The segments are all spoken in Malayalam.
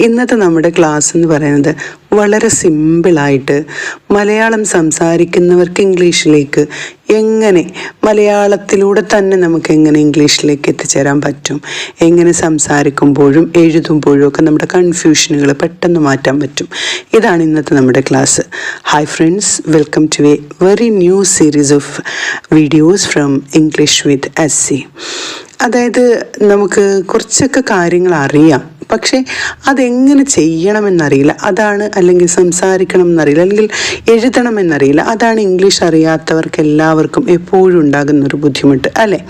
ഇന്നത്തെ നമ്മുടെ ക്ലാസ് എന്ന് പറയുന്നത് വളരെ സിമ്പിളായിട്ട് മലയാളം സംസാരിക്കുന്നവർക്ക് ഇംഗ്ലീഷിലേക്ക് എങ്ങനെ മലയാളത്തിലൂടെ തന്നെ നമുക്ക് എങ്ങനെ ഇംഗ്ലീഷിലേക്ക് എത്തിച്ചേരാൻ പറ്റും, എങ്ങനെ സംസാരിക്കുമ്പോഴും എഴുതുമ്പോഴും ഒക്കെ നമ്മുടെ കൺഫ്യൂഷനുകൾ പെട്ടെന്ന് മാറ്റാൻ പറ്റും. ഇതാണ് ഇന്നത്തെ നമ്മുടെ class. Hi friends, welcome to a very new series of videos from English with SC. അതായത് നമുക്ക് കുറച്ചൊക്കെ കാര്യങ്ങൾ അറിയാം, പക്ഷേ അതെങ്ങനെ ചെയ്യണമെന്നറിയില്ല. അതാണ്, അല്ലെങ്കിൽ സംസാരിക്കണം എന്നറിയില്ല, അല്ലെങ്കിൽ എഴുതണമെന്നറിയില്ല. അതാണ് ഇംഗ്ലീഷ് അറിയാത്തവർക്ക് എല്ലാവർക്കും എപ്പോഴും ഉണ്ടാകുന്നൊരു ബുദ്ധിമുട്ട്, അല്ലേ?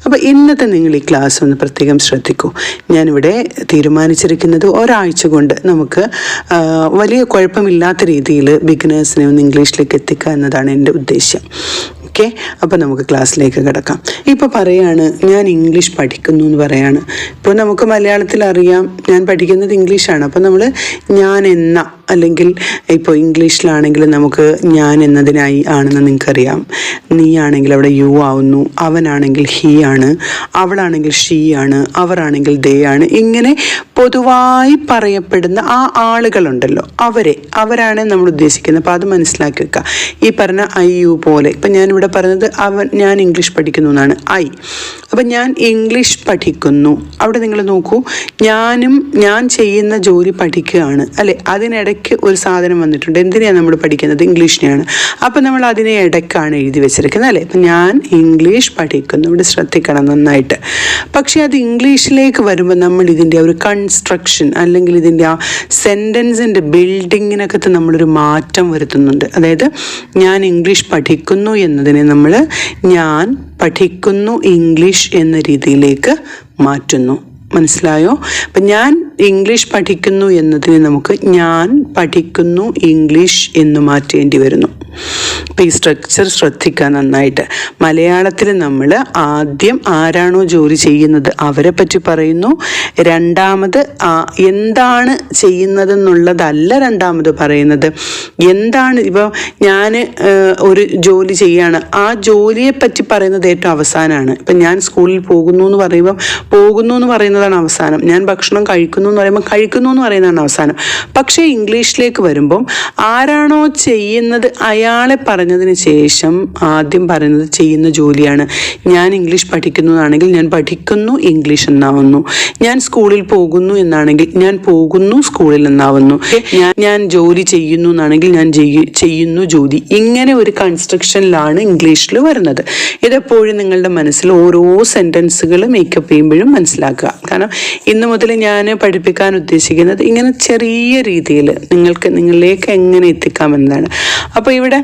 അപ്പോൾ ഇന്നത്തെ നിങ്ങൾ ഈ ക്ലാസ് ഒന്ന് പ്രത്യേകം ശ്രദ്ധിക്കൂ. ഞാനിവിടെ തീരുമാനിച്ചിരിക്കുന്നത് ഒരാഴ്ച കൊണ്ട് നമുക്ക് വലിയ കുഴപ്പമില്ലാത്ത രീതിയിൽ ബിഗിനേഴ്സിനെ ഒന്ന് ഇംഗ്ലീഷിലേക്ക് എത്തിക്കുക എന്നതാണ് എൻ്റെ ഉദ്ദേശ്യം. ഓക്കെ, അപ്പോൾ നമുക്ക് ക്ലാസ്സിലേക്ക് കിടക്കാം. ഇപ്പോൾ പറയാണ് ഞാൻ ഇംഗ്ലീഷ് പഠിക്കുന്നു എന്ന് പറയാണ്. ഇപ്പോൾ നമുക്ക് മലയാളത്തിൽ അറിയാം ഞാൻ പഠിക്കുന്നത് ഇംഗ്ലീഷാണ്. അപ്പോൾ നമ്മൾ ഞാൻ എന്ന, അല്ലെങ്കിൽ ഇപ്പോൾ ഇംഗ്ലീഷിലാണെങ്കിൽ നമുക്ക് ഞാൻ എന്നതിനായി ആണെന്ന് നിങ്ങൾക്കറിയാം. നീ ആണെങ്കിൽ അവിടെ യു ആവുന്നു, അവനാണെങ്കിൽ ഹി ആണ്, അവളാണെങ്കിൽ ഷീ ആണ്, അവരാണെങ്കിൽ ദേ ആണ്. ഇങ്ങനെ പൊതുവായി പറയപ്പെടുന്ന ആ ആളുകളുണ്ടല്ലോ, അവരാണ് നമ്മൾ ഉദ്ദേശിക്കുന്നത്. അപ്പോൾ അത് മനസ്സിലാക്കി വെക്കുക. ഈ പറഞ്ഞ ഐ യു പോലെ, ഇപ്പം ഞാനിവിടെ പറഞ്ഞത് ഞാൻ ഇംഗ്ലീഷ് പഠിക്കുന്നു എന്നാണ്, ഐ. അപ്പം ഞാൻ ഇംഗ്ലീഷ് പഠിക്കുന്നു, അവിടെ നിങ്ങൾ നോക്കൂ, ഞാൻ ചെയ്യുന്ന ജോലി പഠിക്കുകയാണ്, അല്ലേ? അതിനിടയ്ക്ക് ഒരു സാധനം വന്നിട്ടുണ്ട്. എന്തിനാണ് നമ്മൾ പഠിക്കുന്നത്? ഇംഗ്ലീഷിനെയാണ്. അപ്പം നമ്മൾ അതിനെ ഇടയ്ക്കാണ് എഴുതി വെച്ചിരിക്കുന്നത്, അല്ലേ? അപ്പം ഞാൻ ഇംഗ്ലീഷ് പഠിക്കുന്നു, ഇവിടെ ശ്രദ്ധിക്കണം നന്നായിട്ട്. പക്ഷേ അത് ഇംഗ്ലീഷിലേക്ക് വരുമ്പോൾ നമ്മൾ ഇതിൻ്റെ ഒരു കൺസ്ട്രക്ഷൻ, അല്ലെങ്കിൽ ഇതിൻ്റെ ആ സെൻറ്റൻസിൻ്റെ ബിൽഡിങ്ങിനകത്ത് നമ്മളൊരു മാറ്റം വരുത്തുന്നുണ്ട്. അതായത് ഞാൻ ഇംഗ്ലീഷ് പഠിക്കുന്നു എന്നതിനെ നമ്മൾ ഞാൻ പഠിക്കുന്നു ഇംഗ്ലീഷ് എന്ന രീതിയിലേക്ക് മാറ്റുന്നു. മനസ്സിലായോ? അപ്പം ഞാൻ ഇംഗ്ലീഷ് പഠിക്കുന്നു എന്നതിനെ നമുക്ക് ഞാൻ പഠിക്കുന്നു ഇംഗ്ലീഷ് എന്ന് മാറ്റേണ്ടി വരുന്നു. അപ്പം ഈ സ്ട്രക്ചർ ശ്രദ്ധിക്കുക നന്നായിട്ട്. മലയാളത്തിൽ നമ്മൾ ആദ്യം ആരാണോ ജോലി ചെയ്യുന്നത് അവരെ പറ്റി പറയുന്നു. രണ്ടാമത് എന്താണ് ചെയ്യുന്നതെന്നുള്ളതല്ല രണ്ടാമത് പറയുന്നത്. എന്താണ്, ഇപ്പോൾ ഞാൻ ഒരു ജോലി ചെയ്യാണ്, ആ ജോലിയെ പറ്റി പറയുന്നത് ഏറ്റവും അവസാനമാണ്. ഇപ്പം ഞാൻ സ്കൂളിൽ പോകുന്നു എന്ന് പറയുമ്പോൾ പോകുന്നു എന്ന് പറയുന്നതാണ് അവസാനം. ഞാൻ ഭക്ഷണം കഴിക്കുന്നു എന്ന് പറയുമ്പോൾ കഴിക്കുന്നു എന്ന് പറയുന്നതാണ് അവസാനം. പക്ഷേ ഇംഗ്ലീഷിലേക്ക് വരുമ്പം ആരാണോ ചെയ്യുന്നത് അയാളെ പറഞ്ഞതിന് ശേഷം ആദ്യം പറയുന്നത് ചെയ്യുന്ന ജോലിയാണ്. ഞാൻ ഇംഗ്ലീഷ് പഠിക്കുന്നു എന്നാണെങ്കിൽ ഞാൻ പഠിക്കുന്നു ഇംഗ്ലീഷ് എന്നാവുന്നു. ഞാൻ സ്കൂളിൽ പോകുന്നു എന്നാണെങ്കിൽ ഞാൻ പോകുന്നു സ്കൂളിൽ എന്നാവുന്നു. ഞാൻ ജോലി ചെയ്യുന്നു എന്നാണെങ്കിൽ ഞാൻ ചെയ്യുന്നു ജോലി. ഇങ്ങനെ ഒരു കൺസ്ട്രക്ഷനിലാണ് ഇംഗ്ലീഷിൽ വരുന്നത്. ഇതെപ്പോഴും നിങ്ങളുടെ മനസ്സിൽ ഓരോ സെൻറ്റൻസുകൾ മേക്കപ്പ് ചെയ്യുമ്പോഴും മനസ്സിലാക്കുക. കാരണം ഇന്ന് മുതൽ ഞാൻ പഠിപ്പിക്കാൻ ഉദ്ദേശിക്കുന്നത് ഇങ്ങനെ ചെറിയ രീതിയിൽ നിങ്ങളിലേക്ക് എങ്ങനെ എത്തിക്കാമെന്നതാണ്. അപ്പോൾ ഇവിടെ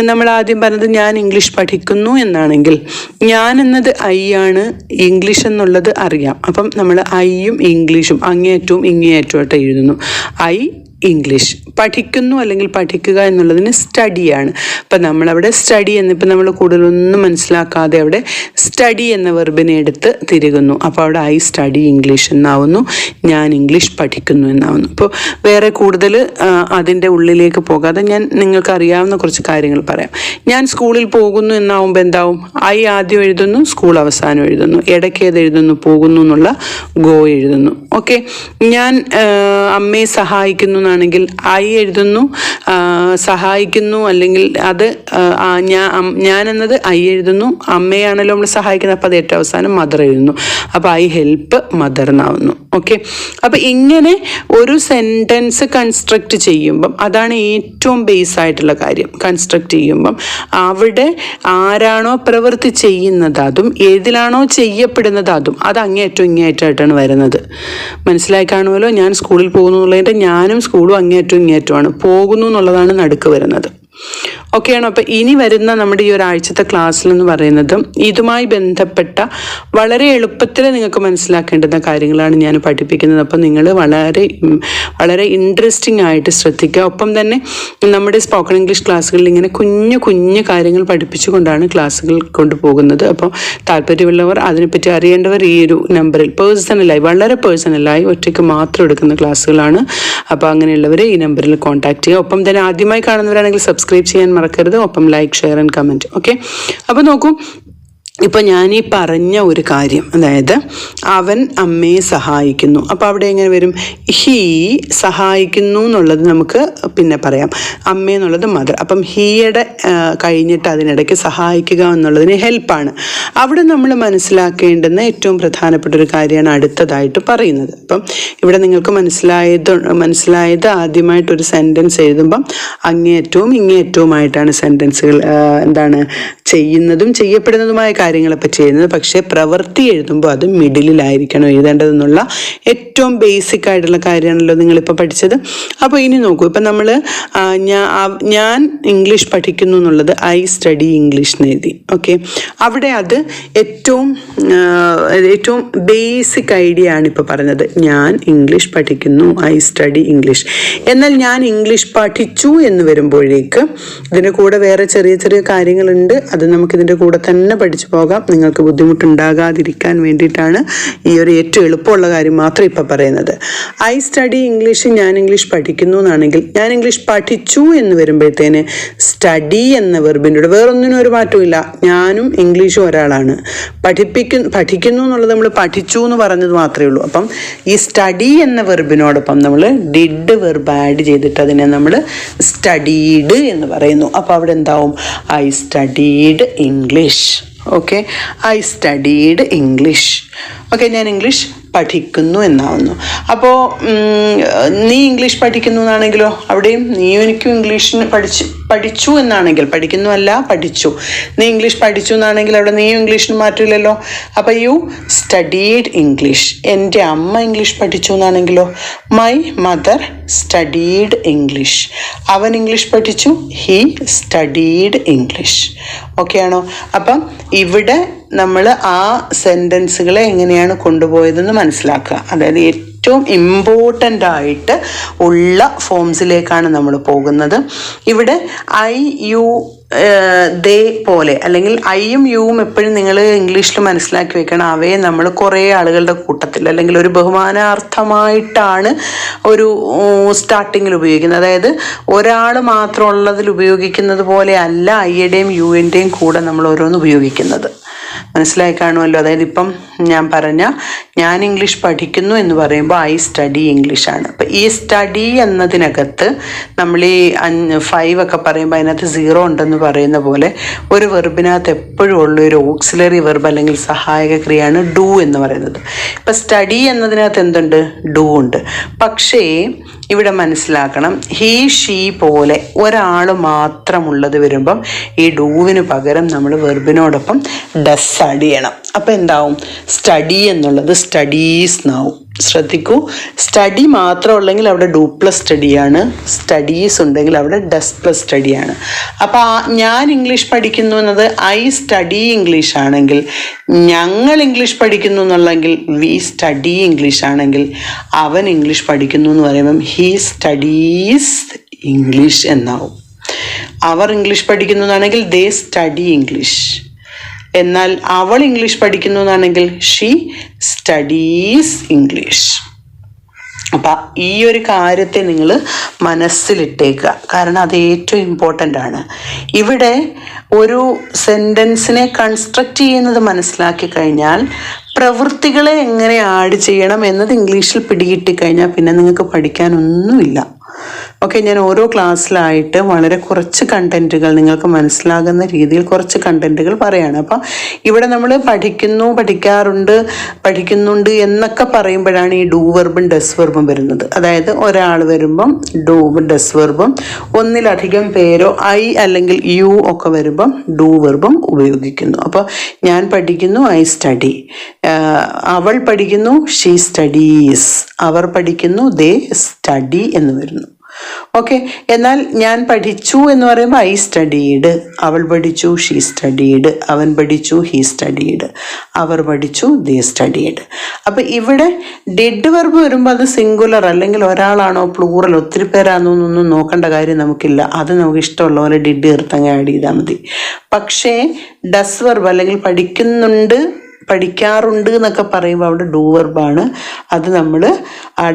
നമ്മൾ ആദ്യം പറഞ്ഞത് ഞാൻ ഇംഗ്ലീഷ് പഠിക്കുന്നു എന്നാണെങ്കിൽ ഞാൻ എന്നത് ഐ ആണ്, ഇംഗ്ലീഷ് എന്നുള്ളത് അറിയാം. അപ്പം നമ്മൾ ഐയും ഇംഗ്ലീഷും അങ്ങേയറ്റവും ഇങ്ങേയറ്റമായിട്ട് എഴുതുന്നു. I English. പഠിക്കുന്നു അല്ലെങ്കിൽ പഠിക്കുക എന്നുള്ളതിന് സ്റ്റഡിയാണ്. അപ്പം നമ്മളവിടെ സ്റ്റഡി എന്നിപ്പോൾ നമ്മൾ കൂടുതലൊന്നും മനസ്സിലാക്കാതെ അവിടെ സ്റ്റഡി എന്ന വെർബിനെ എടുത്ത് തിരുകുന്നു. അപ്പോൾ അവിടെ ഐ സ്റ്റഡി ഇംഗ്ലീഷ് എന്നാവുന്നു, ഞാൻ ഇംഗ്ലീഷ് പഠിക്കുന്നു എന്നാവുന്നു. ഇപ്പോൾ വേറെ കൂടുതൽ അതിൻ്റെ ഉള്ളിലേക്ക് പോകാതെ ഞാൻ നിങ്ങൾക്ക് അറിയാവുന്ന കുറച്ച് കാര്യങ്ങൾ പറയാം. ഞാൻ സ്കൂളിൽ പോകുന്നു എന്നാവുമ്പോൾ എന്താവും? ഐ ആദ്യം എഴുതുന്നു, സ്കൂൾ അവസാനം എഴുതുന്നു, ഇടയ്ക്ക് ഏത് എഴുതുന്നു? പോകുന്നു എന്നുള്ള ഗോ എഴുതുന്നു. ഓക്കെ. ഞാൻ അമ്മയെ സഹായിക്കുന്നു ആണെങ്കിൽ ഐ എഴുതുന്നു, സഹായിക്കുന്നു, അല്ലെങ്കിൽ അത് ഞാൻ എന്നത് ഐ എഴുതുന്നു, അമ്മയാണല്ലോ നമ്മൾ സഹായിക്കുന്നത്, അപ്പോൾ അത് ഏറ്റവും അവസാനം മദർ എഴുതുന്നു. അപ്പോൾ ഐ ഹെൽപ്പ് മദർ എന്നാവുന്നു. ഓക്കെ. അപ്പോൾ ഇങ്ങനെ ഒരു സെൻറ്റൻസ് കൺസ്ട്രക്റ്റ് ചെയ്യുമ്പം അതാണ് ഏറ്റവും ബേസ് ആയിട്ടുള്ള കാര്യം. കൺസ്ട്രക്റ്റ് ചെയ്യുമ്പം അവിടെ ആരാണോ പ്രവൃത്തി ചെയ്യുന്നത് അതും ഏതിലാണോ ചെയ്യപ്പെടുന്നത് അതും അത് അങ്ങേയറ്റവും ഇങ്ങേയറ്റമായിട്ടാണ് വരുന്നത്. മനസ്സിലായി കാണുമല്ലോ. ഞാൻ സ്കൂളിൽ പോകുന്നു എന്നുള്ളതിൻ്റെ ഞാനും സ്കൂളും അങ്ങേയറ്റവും ഇങ്ങേറ്റമാണ്, പോകുന്നു എന്നുള്ളതാണ് നടുക്ക് വരുന്നത്. ഓക്കെയാണോ? അപ്പം ഇനി വരുന്ന നമ്മുടെ ഈ ഒരാഴ്ചത്തെ ക്ലാസ്സിൽ എന്ന് പറയുന്നത് ഇതുമായി ബന്ധപ്പെട്ട വളരെ എളുപ്പത്തിൽ നിങ്ങൾക്ക് മനസ്സിലാക്കേണ്ടുന്ന കാര്യങ്ങളാണ് ഞാൻ പഠിപ്പിക്കുന്നത്. അപ്പം നിങ്ങൾ വളരെ ഇൻട്രസ്റ്റിംഗ് ആയിട്ട് ശ്രദ്ധിക്കുക. ഒപ്പം തന്നെ നമ്മുടെ സ്പോക്കൺ ഇംഗ്ലീഷ് ക്ലാസ്സുകളിൽ ഇങ്ങനെ കുഞ്ഞു കാര്യങ്ങൾ പഠിപ്പിച്ചുകൊണ്ടാണ് ക്ലാസ്സുകൾ കൊണ്ടുപോകുന്നത്. അപ്പോൾ താല്പര്യമുള്ളവർ, അതിനെപ്പറ്റി അറിയേണ്ടവർ ഈ ഒരു നമ്പറിൽ വളരെ പേഴ്സണലായി ഒറ്റയ്ക്ക് മാത്രം എടുക്കുന്ന ക്ലാസ്സുകളാണ്. അപ്പോൾ അങ്ങനെയുള്ളവർ ഈ നമ്പറിൽ കോൺടാക്ട് ചെയ്യുക. ഒപ്പം തന്നെ ആദ്യമായി കാണുന്നവരാണെങ്കിൽ സബ്സ്ക്രൈബ് ചെയ്യാൻ മറക്കരുത്. ഒപ്പം like, share and comment. Okay. അപ്പോൾ നോക്കൂ, ഇപ്പോൾ ഞാൻ ഈ പറഞ്ഞ ഒരു കാര്യം, അതായത് അവൻ അമ്മയെ സഹായിക്കുന്നു, അപ്പോൾ അവിടെ എങ്ങനെ വരും? ഹീ സഹായിക്കുന്നു എന്നുള്ളത് നമുക്ക് പിന്നെ പറയാം, അമ്മ എന്നുള്ളത് മദർ. അപ്പം ഹീയുടെ കഴിഞ്ഞിട്ട് അതിനിടയ്ക്ക് സഹായിക്കുക എന്നുള്ളതിന് ഹെൽപ്പാണ്. അവിടെ നമ്മൾ മനസ്സിലാക്കേണ്ടുന്ന ഏറ്റവും പ്രധാനപ്പെട്ട ഒരു കാര്യമാണ് അടുത്തതായിട്ട് പറയുന്നത്. അപ്പം ഇവിടെ നിങ്ങൾക്ക് മനസ്സിലായത് ആദ്യമായിട്ടൊരു സെൻറ്റൻസ് എഴുതുമ്പം അങ്ങേയറ്റവും ഇങ്ങേയറ്റവുമായിട്ടാണ് സെൻറ്റൻസുകൾ ചെയ്യുന്നതും ചെയ്യപ്പെടുന്നതുമായ കാര്യങ്ങളെപ്പറ്റി ചെയ്യുന്നത്. പക്ഷേ പ്രവൃത്തി എഴുതുമ്പോൾ അത് മിഡിലായിരിക്കണം എഴുതേണ്ടതെന്നുള്ള ഏറ്റവും ബേസിക് ആയിട്ടുള്ള കാര്യമാണല്ലോ നിങ്ങളിപ്പോൾ പഠിച്ചത്. അപ്പോൾ ഇനി നോക്കൂ, ഇപ്പം നമ്മൾ ഞാൻ ഇംഗ്ലീഷ് പഠിക്കുന്നു എന്നുള്ളത് ഐ സ്റ്റഡി ഇംഗ്ലീഷ് എന്ന് എഴുതി. ഓക്കെ, അവിടെ അത് ഏറ്റവും ബേസിക് ഐഡിയ ആണ് ഇപ്പോൾ പറഞ്ഞത്. ഞാൻ ഇംഗ്ലീഷ് പഠിക്കുന്നു, ഐ സ്റ്റഡി ഇംഗ്ലീഷ്. എന്നാൽ ഞാൻ ഇംഗ്ലീഷ് പഠിച്ചു എന്ന് വരുമ്പോഴേക്ക് ഇതിൻ്റെ കൂടെ വേറെ ചെറിയ ചെറിയ കാര്യങ്ങളുണ്ട്. അത് നമുക്കിതിൻ്റെ കൂടെ തന്നെ പഠിച്ചു പോകാം. നിങ്ങൾക്ക് ബുദ്ധിമുട്ടുണ്ടാകാതിരിക്കാൻ വേണ്ടിയിട്ടാണ് ഈ ഒരു ഏറ്റവും എളുപ്പമുള്ള കാര്യം മാത്രം ഇപ്പം പറയുന്നത്. ഐ സ്റ്റഡി ഇംഗ്ലീഷ്, ഞാൻ ഇംഗ്ലീഷ് പഠിക്കുന്നു എന്നാണെങ്കിൽ ഞാൻ ഇംഗ്ലീഷ് പഠിച്ചു എന്ന് വരുമ്പോഴത്തേന് സ്റ്റഡി എന്ന വെർബിൻ്റെ കൂടെ വേറൊന്നിനും ഒരു മാറ്റവും ഇല്ല. ഞാനും ഇംഗ്ലീഷും ഒരാളാണ്. പഠിക്കുന്നു എന്നുള്ളത് നമ്മൾ പഠിച്ചു എന്ന് പറഞ്ഞത് മാത്രമേ ഉള്ളൂ. അപ്പം ഈ സ്റ്റഡി എന്ന വെർബിനോടൊപ്പം നമ്മൾ ഡിഡ് വെർബ് ആഡ് ചെയ്തിട്ട് അതിനെ നമ്മൾ സ്റ്റഡീഡ് എന്ന് പറയുന്നു. അപ്പോൾ അവിടെ എന്താവും? I studied English. Okay, I studied English. Okay, ഞാൻ ഇംഗ്ലീഷ് പഠിക്കുന്നു എന്നാവുന്നു. അപ്പോൾ നീ ഇംഗ്ലീഷ് പഠിക്കുന്നു എന്നാണെങ്കിലോ അവിടെയും നീയും എനിക്കും ഇംഗ്ലീഷിന് പഠിച്ചു എന്നാണെങ്കിൽ, പഠിക്കുന്നു അല്ല പഠിച്ചു, നീ ഇംഗ്ലീഷ് പഠിച്ചു എന്നാണെങ്കിൽ അവിടെ നീയും ഇംഗ്ലീഷിന് മാറ്റില്ലല്ലോ. അപ്പോൾ യു സ്റ്റഡീഡ് ഇംഗ്ലീഷ്. എൻ്റെ അമ്മ ഇംഗ്ലീഷ് പഠിച്ചു എന്നാണെങ്കിലോ മൈ മദർ സ്റ്റഡീഡ് ഇംഗ്ലീഷ്. അവൻ ഇംഗ്ലീഷ് പഠിച്ചു, ഹീ സ്റ്റഡീഡ് ഇംഗ്ലീഷ്. ഓക്കെ ആണോ? അപ്പം ഇവിടെ നമ്മൾ ആ സെൻറ്റൻസുകളെ എങ്ങനെയാണ് കൊണ്ടുപോയതെന്ന് മനസ്സിലാക്കുക. അതായത് ഏറ്റവും ഇമ്പോർട്ടൻ്റ് ആയിട്ട് ഉള്ള ഫോംസിലേക്കാണ് നമ്മൾ പോകുന്നത്. ഇവിടെ ഐ യു ദേ പോലെ, അല്ലെങ്കിൽ ഐയും യുവും എപ്പോഴും നിങ്ങൾ ഇംഗ്ലീഷിൽ മനസ്സിലാക്കി വെക്കണം. അവയെ നമ്മൾ കുറേ ആളുകളുടെ കൂട്ടത്തിൽ അല്ലെങ്കിൽ ഒരു ബഹുമാനാർത്ഥമായിട്ടാണ് ഒരു സ്റ്റാർട്ടിങ്ങിൽ ഉപയോഗിക്കുന്നത്. അതായത് ഒരാൾ മാത്രമുള്ളതിൽ ഉപയോഗിക്കുന്നത് പോലെ അല്ല ഐയുടെയും യുവിൻ്റെയും കൂടെ നമ്മൾ ഓരോന്ന് ഉപയോഗിക്കുന്നത്. മനസ്സിലായി കാണുമല്ലോ. അതായത് ഇപ്പം ഞാൻ ഇംഗ്ലീഷ് പഠിക്കുന്നു എന്ന് പറയുമ്പോൾ ഐ സ്റ്റഡി ഇംഗ്ലീഷാണ്. അപ്പം ഈ സ്റ്റഡി എന്നതിനകത്ത് നമ്മൾ ഈ 5 ഒക്കെ പറയുമ്പോൾ അതിനകത്ത് 0 ഉണ്ടെന്ന് പറയുന്ന പോലെ ഒരു വെർബിനകത്ത് എപ്പോഴും ഉള്ള ഒരു ഓക്സിലറി വെർബ് അല്ലെങ്കിൽ സഹായക ക്രിയയാണ് ഡു എന്ന് പറയുന്നത്. ഇപ്പം സ്റ്റഡി എന്നതിനകത്ത് എന്തുണ്ട്? ഡു ഉണ്ട്. പക്ഷേ ഇവിടെ മനസ്സിലാക്കണം, ഹീ ഷീ പോലെ ഒരാൾ മാത്രമുള്ളത് വരുമ്പം ഈ ഡൂവിന് പകരം നമ്മൾ വെർബിനോടൊപ്പം ഡസ് ആഡ് ചെയ്യണം. അപ്പം എന്താവും? സ്റ്റഡി എന്നുള്ളത് സ്റ്റഡീസ് എന്നാവും. ശ്രദ്ധിക്കൂ, സ്റ്റഡി മാത്രം ഉള്ളെങ്കിൽ അവിടെ ഡു പ്ലസ് സ്റ്റഡിയാണ്, സ്റ്റഡീസ് ഉണ്ടെങ്കിൽ അവിടെ ഡസ് പ്ലസ് സ്റ്റഡിയാണ്. അപ്പോൾ ഞാൻ ഇംഗ്ലീഷ് പഠിക്കുന്നു എന്നത് ഐ സ്റ്റഡി ഇംഗ്ലീഷ് ആണെങ്കിൽ, ഞങ്ങൾ ഇംഗ്ലീഷ് പഠിക്കുന്നു എന്നുള്ളെങ്കിൽ വി സ്റ്റഡി ഇംഗ്ലീഷ് ആണെങ്കിൽ, അവൻ ഇംഗ്ലീഷ് പഠിക്കുന്നു എന്ന് പറയുമ്പം ഹീ സ്റ്റഡീസ് ഇംഗ്ലീഷ് എന്നാവും. അവർ ഇംഗ്ലീഷ് പഠിക്കുന്നു എന്നാണെങ്കിൽ ദേ സ്റ്റഡി ഇംഗ്ലീഷ്. എന്നാൽ അവൾ ഇംഗ്ലീഷ് പഠിക്കുന്നു എന്നാണെങ്കിൽ ഷീ സ്റ്റഡീസ് ഇംഗ്ലീഷ്. അപ്പം ഈ ഒരു കാര്യത്തെ നിങ്ങൾ മനസ്സിലിട്ടേക്കുക, കാരണം അത് ഏറ്റവും ഇമ്പോർട്ടൻ്റ് ആണ്. ഇവിടെ ഒരു സെൻറ്റൻസിനെ കൺസ്ട്രക്റ്റ് ചെയ്യുന്നത് മനസ്സിലാക്കി കഴിഞ്ഞാൽ പ്രവൃത്തികളെ എങ്ങനെ ആഡ് ചെയ്യണം എന്നത് ഇംഗ്ലീഷിൽ പിടികിട്ടിക്കഴിഞ്ഞാൽ പിന്നെ നിങ്ങൾക്ക് പഠിക്കാനൊന്നുമില്ല. ഓക്കെ, ഞാൻ ഓരോ ക്ലാസ്സിലായിട്ട് വളരെ കുറച്ച് കണ്ടൻറ്റുകൾ നിങ്ങൾക്ക് മനസ്സിലാകുന്ന രീതിയിൽ കുറച്ച് കണ്ടൻറ്റുകൾ പറയാണ്. അപ്പം ഇവിടെ നമ്മൾ പഠിക്കുന്നുണ്ട് എന്നൊക്കെ പറയുമ്പോഴാണ് ഈ ഡു വെർബും ഡസ് വെർബും വരുന്നത്. അതായത് ഒരാൾ വരുമ്പം ഡു ഡസ് വെർബും, ഒന്നിലധികം പേരോ ഐ അല്ലെങ്കിൽ യു ഒക്കെ വരുമ്പം ഡു വെർബും ഉപയോഗിക്കുന്നു. അപ്പോൾ ഞാൻ പഠിക്കുന്നു, ഐ സ്റ്റഡി. അവൾ പഠിക്കുന്നു, ഷീ സ്റ്റഡീസ്. അവർ പഠിക്കുന്നു, ദേ സ്റ്റഡി എന്ന് വരുന്നു. ഓക്കെ, എന്നാൽ ഞാൻ പഠിച്ചു എന്ന് പറയുമ്പോൾ ഐ സ്റ്റഡീഡ്, അവൾ പഠിച്ചു, ഷീ സ്റ്റഡീഡ്, അവൻ പഠിച്ചു, ഹീ സ്റ്റഡീഡ്, അവർ പഠിച്ചു, ദേ സ്റ്റഡീഡ്. അപ്പം ഇവിടെ ഡെഡ് വെർബ് വരുമ്പോൾ അത് സിംഗുലർ അല്ലെങ്കിൽ ഒരാളാണോ പ്ലൂറൽ ഒത്തിരി പേരാണോ എന്നൊന്നും നോക്കേണ്ട കാര്യം നമുക്കില്ല. അത് നമുക്ക് ഇഷ്ടമുള്ള പോലെ ഡിഡ് ചേർത്തങ്ങ് ആഡ് ചെയ്താൽ മതി. പക്ഷേ ഡസ് വെർബ് അല്ലെങ്കിൽ പഠിക്കാറുണ്ട് എന്നൊക്കെ പറയുമ്പോൾ അവിടെ ഡു വെർബാണ്. അത് നമ്മൾ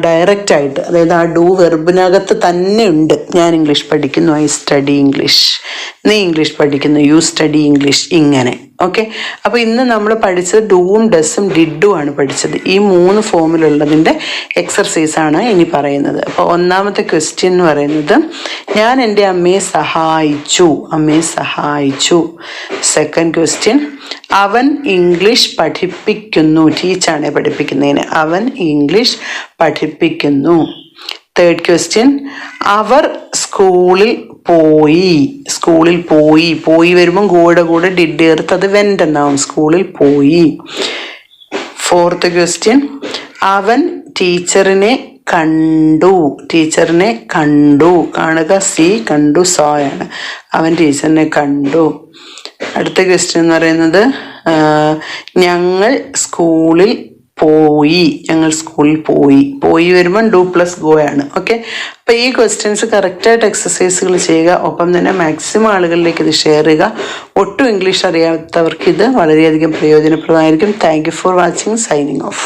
ഡയറക്റ്റായിട്ട്, അതായത് ആ ഡു വെർബിനകത്ത് തന്നെ ഉണ്ട്. ഞാൻ ഇംഗ്ലീഷ് പഠിക്കുന്നു, ഐ സ്റ്റഡി ഇംഗ്ലീഷ്. നീ ഇംഗ്ലീഷ് പഠിക്കുന്നു, യു സ്റ്റഡി ഇംഗ്ലീഷ്. ഇങ്ങനെ ഓക്കെ, അപ്പോൾ ഇന്ന് നമ്മൾ പഠിച്ചത് ഡൂവും ഡസും ഡിഡും ആണ് പഠിച്ചത്. ഈ 3 ഫോമിലുള്ളതിൻ്റെ എക്സർസൈസാണ് ഇനി പറയുന്നത്. അപ്പോൾ ഒന്നാമത്തെ ക്വസ്റ്റ്യൻ എന്ന് പറയുന്നത് ഞാൻ എൻ്റെ അമ്മയെ സഹായിച്ചു. സെക്കൻഡ് ക്വസ്റ്റ്യൻ അവൻ ഇംഗ്ലീഷ് പഠിപ്പിക്കുന്നു. ടീച്ചാണ് പഠിപ്പിക്കുന്നതിന്. അവൻ ഇംഗ്ലീഷ് പഠിപ്പിക്കുന്നു. തേർഡ് ക്വസ്റ്റ്യൻ അവർ സ്കൂളിൽ പോയി വരുമ്പം കൂടെ ഡിഡ് ചേർത്ത് അത് വെന്റ് എന്നാവും. സ്കൂളിൽ പോയി. ഫോർത്ത് ക്വസ്റ്റ്യൻ അവൻ ടീച്ചറിനെ കണ്ടു. കാണുക കണ്ടു സായാണ്. അവൻ ടീച്ചറിനെ കണ്ടു. അടുത്ത ക്വസ്റ്റ്യൻ എന്ന് പറയുന്നത് ഞങ്ങൾ സ്കൂളിൽ പോയി വരുമ്പം ഡു പ്ലസ് ഗോ ആണ്. ഓക്കെ, അപ്പോൾ ഈ ക്വസ്റ്റ്യൻസ് കറക്റ്റായിട്ട് എക്സസൈസുകൾ ചെയ്യുക. ഒപ്പം തന്നെ മാക്സിമം ആളുകളിലേക്ക് ഇത് ഷെയർ ചെയ്യുക. ഒട്ടും ഇംഗ്ലീഷ് അറിയാത്തവർക്ക് ഇത് വളരെയധികം പ്രയോജനപ്രദമായിരിക്കും. Thank you for watching. Signing of.